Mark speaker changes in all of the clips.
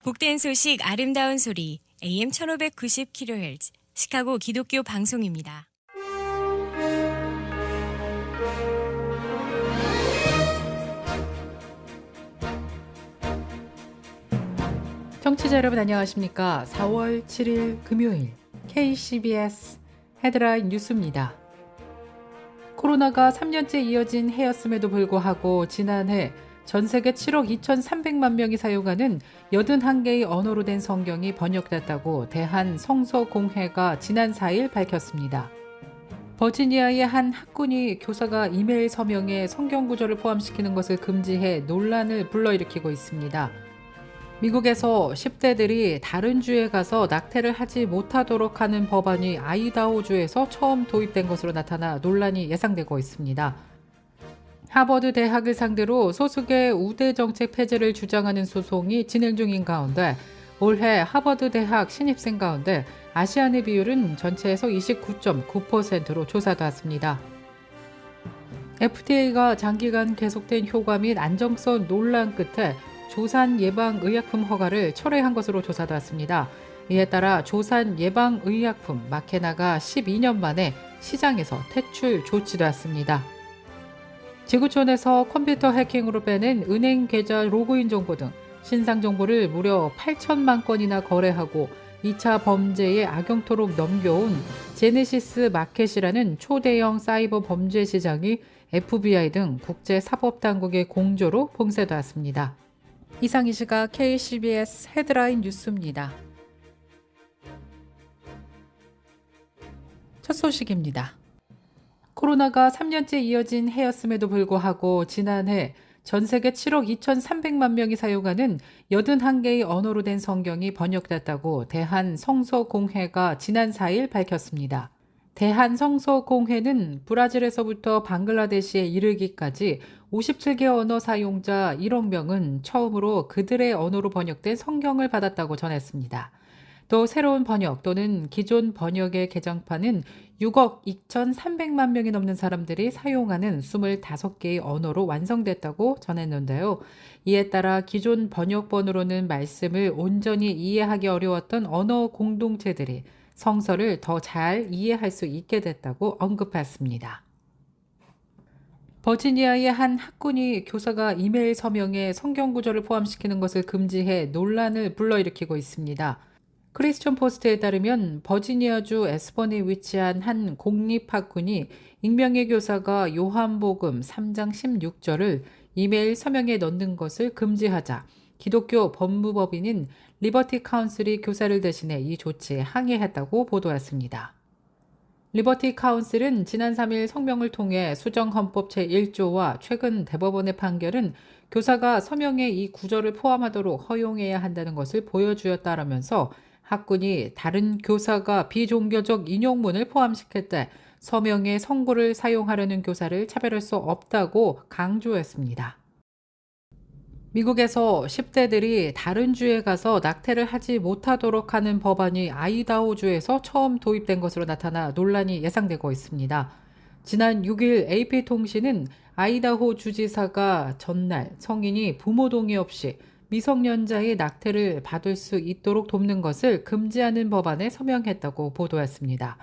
Speaker 1: 복된 소식 아름다운 소리 AM 1590kHz 시카고 기독교 방송입니다.
Speaker 2: 청취자 여러분 안녕하십니까? 4월 7일 금요일 KCBS 헤드라인 뉴스입니다. 코로나가 3년째 이어진 해였음에도 불구하고 지난해 전 세계 7억 2,300만 명이 사용하는 81개의 언어로 된 성경이 번역됐다고 대한성서공회가 지난 4일 밝혔습니다. 버지니아의 한 학군이 교사가 이메일 서명에 성경 구절을 포함시키는 것을 금지해 논란을 불러일으키고 있습니다. 미국에서 10대들이 다른 주에 가서 낙태를 하지 못하도록 하는 법안이 아이다호주에서 처음 도입된 것으로 나타나 논란이 예상되고 있습니다. 하버드 대학을 상대로 소수계 우대 정책 폐지를 주장하는 소송이 진행 중인 가운데 올해 하버드 대학 신입생 가운데 아시안의 비율은 전체에서 29.9%로 조사됐습니다. FDA가 장기간 계속된 효과 및 안정성 논란 끝에 조산 예방 의약품 허가를 철회한 것으로 조사됐습니다. 이에 따라 조산 예방 의약품 마케나가 12년 만에 시장에서 퇴출 조치되었습니다. 지구촌에서 컴퓨터 해킹으로 빼낸 은행 계좌 로그인 정보 등 신상 정보를 무려 8천만 건이나 거래하고 2차 범죄에 악영토록 넘겨온 제네시스 마켓이라는 초대형 사이버 범죄 시장이 FBI 등 국제사법당국의 공조로 봉쇄되었습니다. 이상 이 시각 KCBS 헤드라인 뉴스입니다. 첫 소식입니다. 코로나가 3년째 이어진 해였음에도 불구하고 지난해 전 세계 7억 2,300만 명이 사용하는 81개의 언어로 된 성경이 번역됐다고 대한성서공회가 지난 4일 밝혔습니다. 대한성서공회는 브라질에서부터 방글라데시에 이르기까지 57개 언어 사용자 1억 명은 처음으로 그들의 언어로 번역된 성경을 받았다고 전했습니다. 또 새로운 번역 또는 기존 번역의 개정판은 6억 2,300만 명이 넘는 사람들이 사용하는 25개의 언어로 완성됐다고 전했는데요. 이에 따라 기존 번역본으로는 말씀을 온전히 이해하기 어려웠던 언어 공동체들이 성서를 더 잘 이해할 수 있게 됐다고 언급했습니다. 버지니아의 한 학군이 교사가 이메일 서명에 성경 구절을 포함시키는 것을 금지해 논란을 불러일으키고 있습니다. 크리스천 포스트에 따르면 버지니아주 에스번에 위치한 한 공립학군이 익명의 교사가 요한복음 3장 16절을 이메일 서명에 넣는 것을 금지하자 기독교 법무법인인 리버티 카운슬이 교사를 대신해 이 조치에 항의했다고 보도했습니다. 리버티 카운슬은 지난 3일 성명을 통해 수정헌법 제1조와 최근 대법원의 판결은 교사가 서명에 이 구절을 포함하도록 허용해야 한다는 것을 보여주었다라면서 학군이 다른 교사가 비종교적 인용문을 포함시킬 때 서명의 성구를 사용하려는 교사를 차별할 수 없다고 강조했습니다. 미국에서 10대들이 다른 주에 가서 낙태를 하지 못하도록 하는 법안이 아이다호주에서 처음 도입된 것으로 나타나 논란이 예상되고 있습니다. 지난 6일 AP통신은 아이다호 주지사가 전날 성인이 부모 동의 없이 미성년자의 낙태를 받을 수 있도록 돕는 것을 금지하는 법안에 서명했다고 보도했습니다.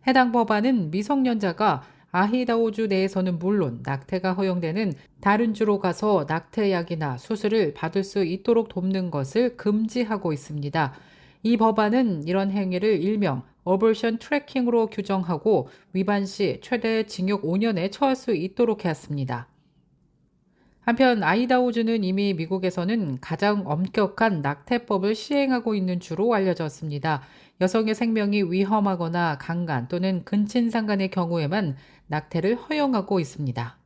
Speaker 2: 해당 법안은 미성년자가 아이다호주 내에서는 물론 낙태가 허용되는 다른 주로 가서 낙태약이나 수술을 받을 수 있도록 돕는 것을 금지하고 있습니다. 이 법안은 이런 행위를 일명 어버션 트래킹으로 규정하고 위반 시 최대 징역 5년에 처할 수 있도록 했습니다. 한편 아이다호주는 이미 미국에서는 가장 엄격한 낙태법을 시행하고 있는 주로 알려졌습니다. 여성의 생명이 위험하거나 강간 또는 근친상간의 경우에만 낙태를 허용하고 있습니다.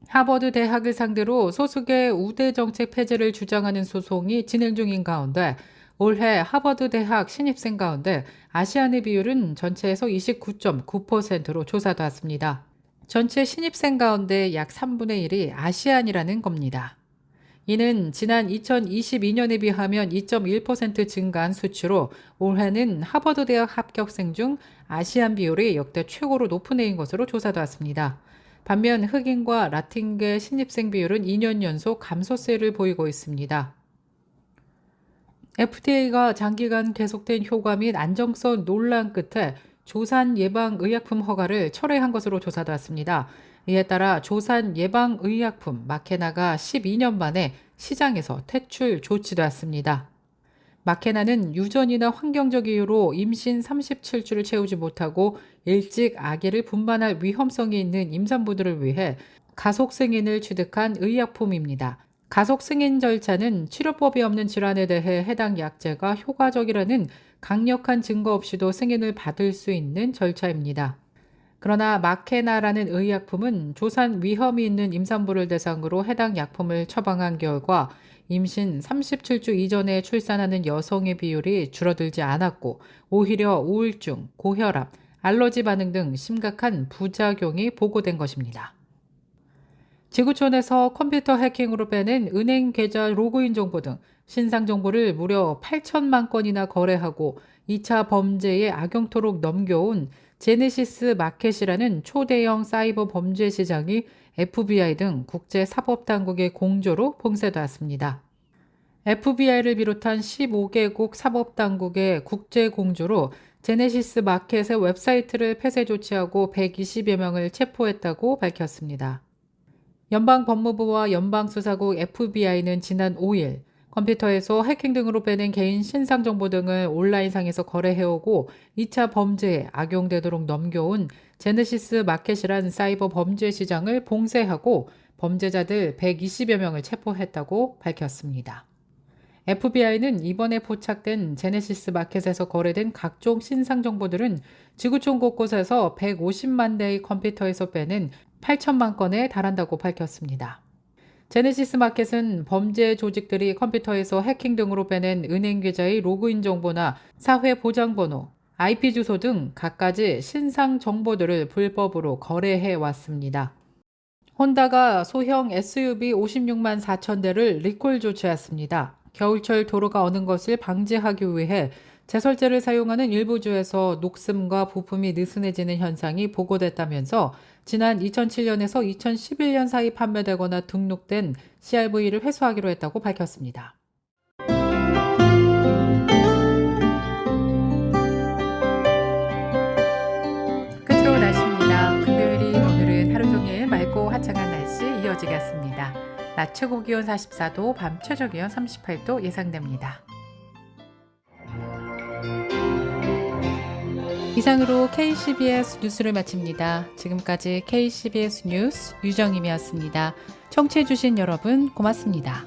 Speaker 2: 하버드 대학을 상대로 소수계 우대 정책 폐지를 주장하는 소송이 진행 중인 가운데 올해 하버드 대학 신입생 가운데 아시안의 비율은 전체에서 29.9%로 조사됐습니다. 전체 신입생 가운데 약 3분의 1이 아시안이라는 겁니다. 이는 지난 2022년에 비하면 2.1% 증가한 수치로 올해는 하버드 대학 합격생 중 아시안 비율이 역대 최고로 높은 해인 것으로 조사됐습니다. 반면 흑인과 라틴계 신입생 비율은 2년 연속 감소세를 보이고 있습니다. FDA가 장기간 계속된 효과 및 안정성 논란 끝에 조산 예방 의약품 허가를 철회한 것으로 조사되었습니다. 이에 따라 조산 예방 의약품 마케나가 12년 만에 시장에서 퇴출 조치되었습니다. 마케나는 유전이나 환경적 이유로 임신 37주를 채우지 못하고 일찍 아기를 분만할 위험성이 있는 임산부들을 위해 가속 승인을 취득한 의약품입니다. 가속 승인 절차는 치료법이 없는 질환에 대해 해당 약제가 효과적이라는 강력한 증거 없이도 승인을 받을 수 있는 절차입니다. 그러나 마케나라는 의약품은 조산 위험이 있는 임산부를 대상으로 해당 약품을 처방한 결과 임신 37주 이전에 출산하는 여성의 비율이 줄어들지 않았고 오히려 우울증, 고혈압, 알러지 반응 등 심각한 부작용이 보고된 것입니다. 지구촌에서 컴퓨터 해킹으로 빼낸 은행 계좌 로그인 정보 등 신상 정보를 무려 8천만 건이나 거래하고 2차 범죄에 악용토록 넘겨온 제네시스 마켓이라는 초대형 사이버 범죄 시장이 FBI 등 국제사법당국의 공조로 봉쇄되었습니다. FBI를 비롯한 15개국 사법당국의 국제공조로 제네시스 마켓의 웹사이트를 폐쇄 조치하고 120여 명을 체포했다고 밝혔습니다. 연방법무부와 연방수사국 FBI는 지난 5일 컴퓨터에서 해킹 등으로 빼낸 개인 신상 정보 등을 온라인상에서 거래해오고 2차 범죄에 악용되도록 넘겨온 제네시스 마켓이란 사이버 범죄 시장을 봉쇄하고 범죄자들 120여 명을 체포했다고 밝혔습니다. FBI는 이번에 포착된 제네시스 마켓에서 거래된 각종 신상 정보들은 지구촌 곳곳에서 150만 대의 컴퓨터에서 빼낸 8천만 건에 달한다고 밝혔습니다. 제네시스 마켓은 범죄 조직들이 컴퓨터에서 해킹 등으로 빼낸 은행 계좌의 로그인 정보나 사회 보장 번호, IP 주소 등 갖가지 신상 정보들을 불법으로 거래해 왔습니다. 혼다가 소형 SUV 56만 4천 대를 리콜 조치했습니다. 겨울철 도로가 어는 것을 방지하기 위해 제설제를 사용하는 일부 주에서 녹슴과 부품이 느슨해지는 현상이 보고됐다면서 지난 2007년에서 2011년 사이 판매되거나 등록된 CRV를 회수하기로 했다고 밝혔습니다. 끝으로 날씨입니다. 금요일인 오늘은 하루 종일 맑고 화창한 날씨 이어지겠습니다. 낮 최고 기온 44도, 밤 최저 기온 38도 예상됩니다. 이상으로 KCBS 뉴스를 마칩니다. 지금까지 KCBS 뉴스 유정임이었습니다. 청취해주신 여러분 고맙습니다.